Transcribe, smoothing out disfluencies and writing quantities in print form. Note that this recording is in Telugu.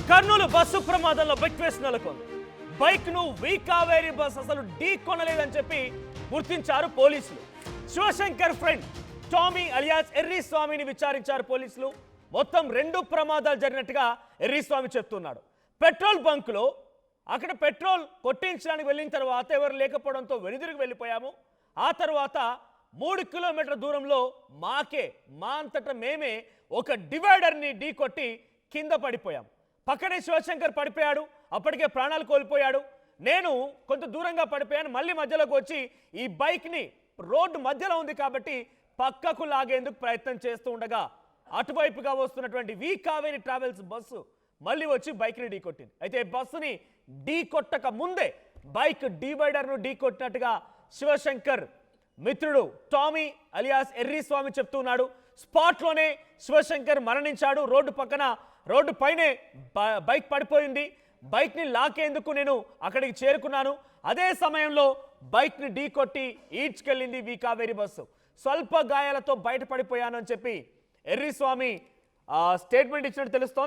కర్నూలు బస్సు ప్రమాదంలో బిక్వేస్ నెలకొంది. బైక్ ను వి కావేరి బస్ అసలు ఢీ కొనలేదని చెప్పి గుర్తించారు పోలీసులు. శివశంకర్ ఫ్రెండ్ టామీ అలియాస్ ఎర్రి స్వామిని విచారించారు పోలీసులు. మొత్తం 2 ప్రమాదాలు జరిగినట్టుగా ఎర్రి స్వామి చెప్తున్నాడు. పెట్రోల్ బంకులో అక్కడ పెట్రోల్ కొట్టించడానికి వెళ్ళిన తర్వాత ఎవరు లేకపోవడంతో వెనుదిరిగి వెళ్ళిపోయాము. ఆ తర్వాత 3 కిలోమీటర్ల దూరంలో మా అంతటా మేమే ఒక డివైడర్ని ఢీ కొట్టి కింద పడిపోయాం. పక్కనే శివశంకర్ పడిపోయాడు, అప్పటికే ప్రాణాలు కోల్పోయాడు. నేను కొంత దూరంగా పడిపోయాను, మళ్ళీ మధ్యలోకి వచ్చి ఈ బైక్ని రోడ్డు మధ్యలో ఉంది కాబట్టి పక్కకు లాగేందుకు ప్రయత్నం చేస్తూ ఉండగా అటువైపుగా వస్తున్నటువంటి వి కావేరి ట్రావెల్స్ బస్సు మళ్ళీ వచ్చి బైక్ని ఢీ కొట్టింది. అయితే బస్సుని ఢీ కొట్టక ముందే బైక్ డివైడర్ను ఢీ కొట్టినట్టుగా శివశంకర్ మిత్రుడు టామీ అలియాస్ ఎర్రి స్వామి చెప్తున్నాడు. స్పాట్లోనే శివశంకర్ మరణించాడు. రోడ్డు పైనే బైక్ పడిపోయింది. బైక్ని లాకేందుకు నేను అక్కడికి చేరుకున్నాను. అదే సమయంలో బైక్ని ఢీ కొట్టి ఈడ్చుకెళ్ళింది వి కావేరి బస్సు. స్వల్ప గాయాలతో బయటపడిపోయాను అని చెప్పి ఎర్రి స్వామి స్టేట్మెంట్ ఇచ్చినట్టు తెలుస్తోంది.